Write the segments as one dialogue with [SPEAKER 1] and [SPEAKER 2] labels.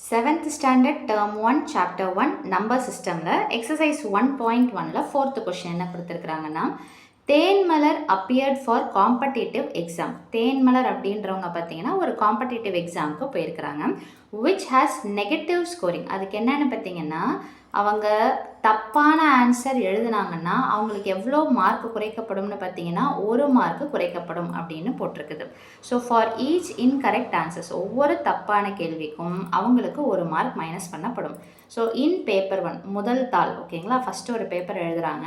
[SPEAKER 1] 7th standard term 1 chapter 1 number systemல exercise 1.1ல 4th question என்ன கொடுத்திருக்காங்கன்னா தேன்மலர் appeared for competitive exam. தேன்மலர் அப்படின்றவங்க பார்த்தீங்கன்னா ஒரு காம்படிட்டிவ் எக்ஸாமுக்கு போயிருக்கிறாங்க. which has negative scoring. அதுக்கு என்னன்னு பார்த்தீங்கன்னா அவங்க தப்பான ஆன்சர் எழுதுனாங்கன்னா அவங்களுக்கு எவ்வளோ மார்க் குறைக்கப்படும்னு பார்த்தீங்கன்னா 1 மார்க் குறைக்கப்படும் அப்படின்னு போட்டிருக்குது. So for each incorrect answers ஒவ்வொரு தப்பான கேள்விக்கும் அவங்களுக்கு 1 மார்க் மைனஸ் பண்ணப்படும். ஸோ இன் பேப்பர் 1 முதல் தாள் ஓகேங்களா, ஃபஸ்ட்டு ஒரு பேப்பர் எழுதுகிறாங்க,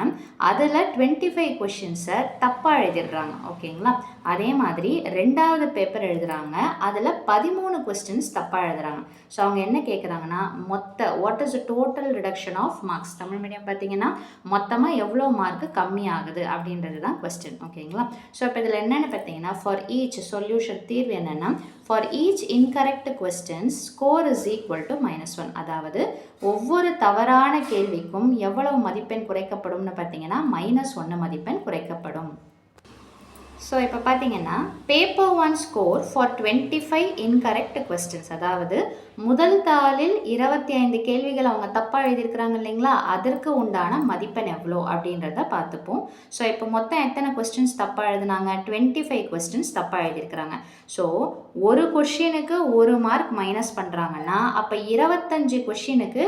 [SPEAKER 1] அதில் 25 கொஷின்ஸை தப்பாக எழுதிடுறாங்க ஓகேங்களா. அதே மாதிரி ரெண்டாவது பேப்பர் எழுதுகிறாங்க, அதில் 13 கொஸ்டின்ஸ் தப்பாக எழுதுகிறாங்க. ஸோ அவங்க என்ன கேட்குறாங்கன்னா what is total reduction of marks, Tamil medium பார்த்தீங்கன்னா மொத்தமாக எவ்வளோ மார்க்கு கம்மி ஆகுது அப்படின்றது தான் கொஸ்டின் ஓகேங்களா. ஸோ இப்போ இதில் என்னென்னு பார்த்தீங்கன்னா ஃபார் ஈச் சொல்யூஷன் தீர்வு என்னென்னா for each incorrect questions score is equal to -1. அதாவது ஒவ்வொரு தவறான கேள்விக்கும் எவ்வளவு மதிப்பெண் குறைக்கப்படும்னு பார்த்தீங்கன்னா -1 மதிப்பெண் குறைக்கப்படும். ஸோ இப்போ பார்த்தீங்கன்னா paper 1 score for 25 incorrect questions, அதாவது முதல் தாளில் 25 கேள்விகள் அவங்க தப்பாக எழுதியிருக்கிறாங்க இல்லைங்களா, அதற்கு உண்டான மதிப்பெண் எவ்வளோ அப்படின்றத பார்த்துப்போம். ஸோ இப்போ மொத்தம் எத்தனை கொஸ்டின்ஸ் தப்பாக எழுதுனாங்க, 25 கொஸ்டின்ஸ் தப்பாக எழுதியிருக்கிறாங்க. ஸோ ஒரு கொஷினுக்கு 1 மார்க் மைனஸ் பண்ணுறாங்கன்னா அப்போ 25 கொஷினுக்கு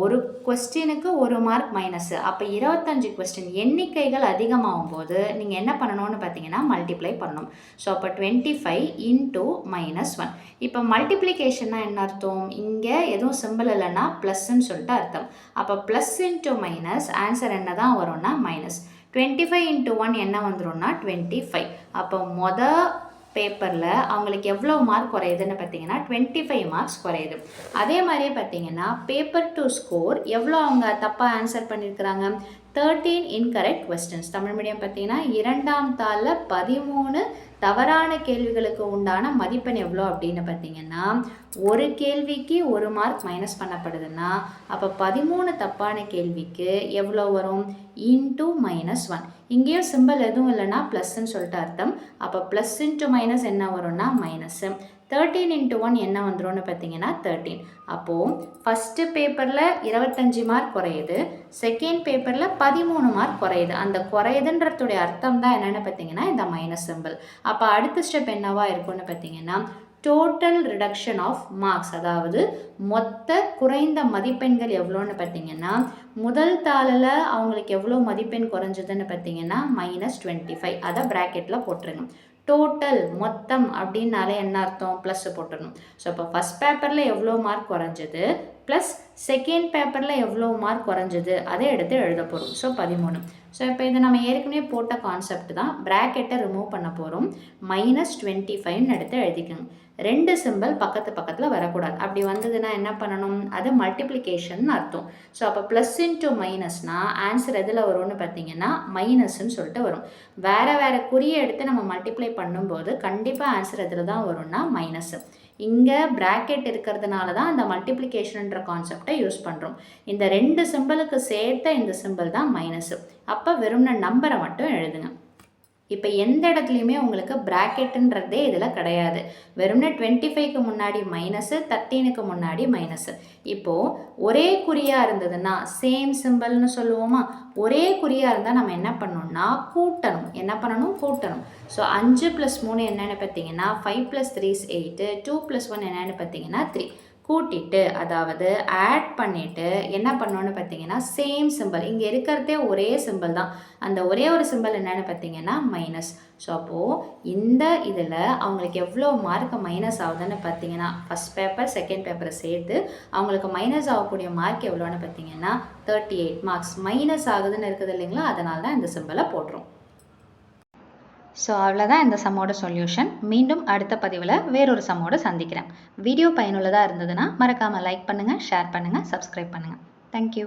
[SPEAKER 1] ஒரு கொஸ்டினுக்கு 1 மார்க் மைனஸு, அப்போ 25 கொஸ்டின் எண்ணிக்கைகள் அதிகமாகும் போது நீங்கள் என்ன பண்ணணும்னு பார்த்தீங்கன்னா மல்டிப்ளை பண்ணணும். ஸோ அப்போ 25 இன்டூ -1. இப்போ மல்டிப்ளிகேஷன்னா என்ன அர்த்தம், இங்கே எதுவும் சிம்பிள் இல்லைன்னா ப்ளஸ்ன்னு சொல்லிட்டு அர்த்தம். அப்போ ப்ளஸ் இன்டூ மைனஸ் ஆன்சர் என்ன தான் வரும்னா மைனஸ். 25 இன்டூ 1 என்ன வந்துடும்னா 25. அப்போ பேப்பரில் அவங்களுக்கு எவ்வளோ மார்க் குறையுதுன்னு பார்த்தீங்கன்னா 25 மார்க்ஸ் குறையுது. அதே மாதிரியே பார்த்தீங்கன்னா பேப்பர் 2 ஸ்கோர் எவ்வளோ அவங்க தப்பாக ஆன்சர் பண்ணியிருக்கிறாங்க, 13 இன்கரெக்ட் கொஸ்டின்ஸ். தமிழ் மீடியம் பார்த்தீங்கன்னா 2ஆம் தாளில் 13 தவறான கேள்விகளுக்கு உண்டான மதிப்பெண் எவ்வளோ அப்படின்னு பார்த்தீங்கன்னா ஒரு கேள்விக்கு 1 மார்க் மைனஸ் பண்ணப்படுதுன்னா அப்போ 13 தப்பான கேள்விக்கு எவ்வளோ வரும், இன்டூ -1. இங்கேயும் சிம்பிள் எதுவும் இல்லைன்னா ப்ளஸ்ன்னு சொல்லிட்டு அர்த்தம். அப்போ ப்ளஸ் இன்ட்டு மைனஸ் என்ன வரும்னா மைனஸு. 13 இன்ட்டு 1 என்ன வந்துடும்னு பார்த்தீங்கன்னா 13. அப்போது ஃபஸ்ட்டு பேப்பரில் 25 மார்க் குறையுது, செகண்ட் பேப்பரில் 13 மார்க் குறையுது. அந்த குறையுதுன்றதுடைய அர்த்தம் தான் என்னென்னு பார்த்தீங்கன்னா இந்த மைனஸ் சிம்பிள். அப்போ அடுத்த ஸ்டெப் என்னவா இருக்கும்னு பார்த்தீங்கன்னா டோட்டல் ரிடக்ஷன் ஆஃப் மார்க்ஸ், அதாவது மொத்த குறைந்த மதிப்பெண்கள் எவ்வளோன்னு பார்த்தீங்கன்னா முதல் தாளில் அவங்களுக்கு எவ்வளோ மதிப்பெண் குறைஞ்சதுன்னு பார்த்தீங்கன்னா -25. அதை ப்ராக்கெட்டில் போட்டுருங்க. டோட்டல் மொத்தம் அப்படின்னாலே என்ன அர்த்தம், ப்ளஸ் போட்டுடணும். ஸோ இப்போ ஃபஸ்ட் பேப்பரில் எவ்வளோ மார்க் குறைஞ்சது ப்ளஸ் செகண்ட் பேப்பரில் எவ்வளோ மார்க் குறைஞ்சது அதை எடுத்து எழுத போகிறோம். ஸோ 13. ஸோ இப்போ இதை நம்ம ஏற்கனவே போட்ட கான்செப்ட் தான், ப்ராக்கெட்டை ரிமூவ் பண்ண போகிறோம். -25ன்னு எடுத்து எழுதிக்கோங்க. 2 சிம்பிள் பக்கத்தில் வரக்கூடாது. அப்படி வந்ததுன்னா என்ன பண்ணணும், அது மல்டிப்ளிகேஷன் அர்த்தம். ஸோ அப்போ ப்ளஸ் இன்ட்டு மைனஸ்னால் ஆன்சர் எதில் வரும்னு பார்த்தீங்கன்னா மைனஸ்ன்னு சொல்லிட்டு வரும். வேறு குறியை எடுத்து நம்ம மல்டிப்ளை பண்ணும்போது கண்டிப்பாக ஆன்சர் எதில் தான் வரும்னா மைனஸு. இங்கே ப்ராக்கெட் இருக்கிறதுனால தான் அந்த மல்டிப்ளிகேஷன்ன்ற கான்செப்டை யூஸ் பண்ணுறோம். இந்த 2 சிம்பிளுக்கு சேர்த்த இந்த சிம்பிள் தான் மைனஸு. அப்போ வெறும்ன நம்பரை மட்டும் எழுதுங்க. இப்போ எந்த இடத்துலையுமே உங்களுக்கு ப்ராக்கெட்டுன்றதே இதில் கிடையாது. வெறும்னா 25க்கு முன்னாடி மைனஸு, 13க்கு முன்னாடி மைனஸு. இப்போது ஒரே குறியாக இருந்ததுன்னா சேம் சிம்பிள்னு சொல்லுவோமா, ஒரே குறியாக இருந்தால் நம்ம என்ன பண்ணணும்னா கூட்டணும். என்ன பண்ணணும், கூட்டணும். ஸோ 5 + 3 என்னென்னு பார்த்தீங்கன்னா 5 + 3 is 8, 2 + 1 என்னென்னு பார்த்தீங்கன்னா 3. கூட்டிட்டு அதாவது ஆட் பண்ணிவிட்டு என்ன பண்ணணும்னு பார்த்தீங்கன்னா சேம் சிம்பிள், இங்கே இருக்கிறதே ஒரே சிம்பிள் தான், அந்த ஒரே ஒரு சிம்பிள் என்னென்னு பார்த்தீங்கன்னா மைனஸ். ஸோ அப்போது இந்த இதில் அவங்களுக்கு எவ்வளோ மார்க் மைனஸ் ஆகுதுன்னு பார்த்தீங்கன்னா ஃபஸ்ட் பேப்பர் செகண்ட் பேப்பரை சேர்த்து அவங்களுக்கு மைனஸ் ஆகக்கூடிய மார்க் எவ்வளோன்னு பார்த்தீங்கன்னா 38 மார்க்ஸ் மைனஸ் ஆகுதுன்னு இருக்குது இல்லைங்களா, அதனால தான் இந்த சிம்பிளை போடுறோம். ஸோ அவ்வளோதான் இந்த சம்மோட சொல்யூஷன். மீண்டும் அடுத்த பதிவில் வேறொரு சம்மோடு சந்திக்கிறேன். வீடியோ பயனுள்ளதாக இருந்ததுன்னா மறக்காமல் லைக் பண்ணுங்கள், ஷேர் பண்ணுங்கள், சப்ஸ்கிரைப் பண்ணுங்கள். தேங்க்யூ.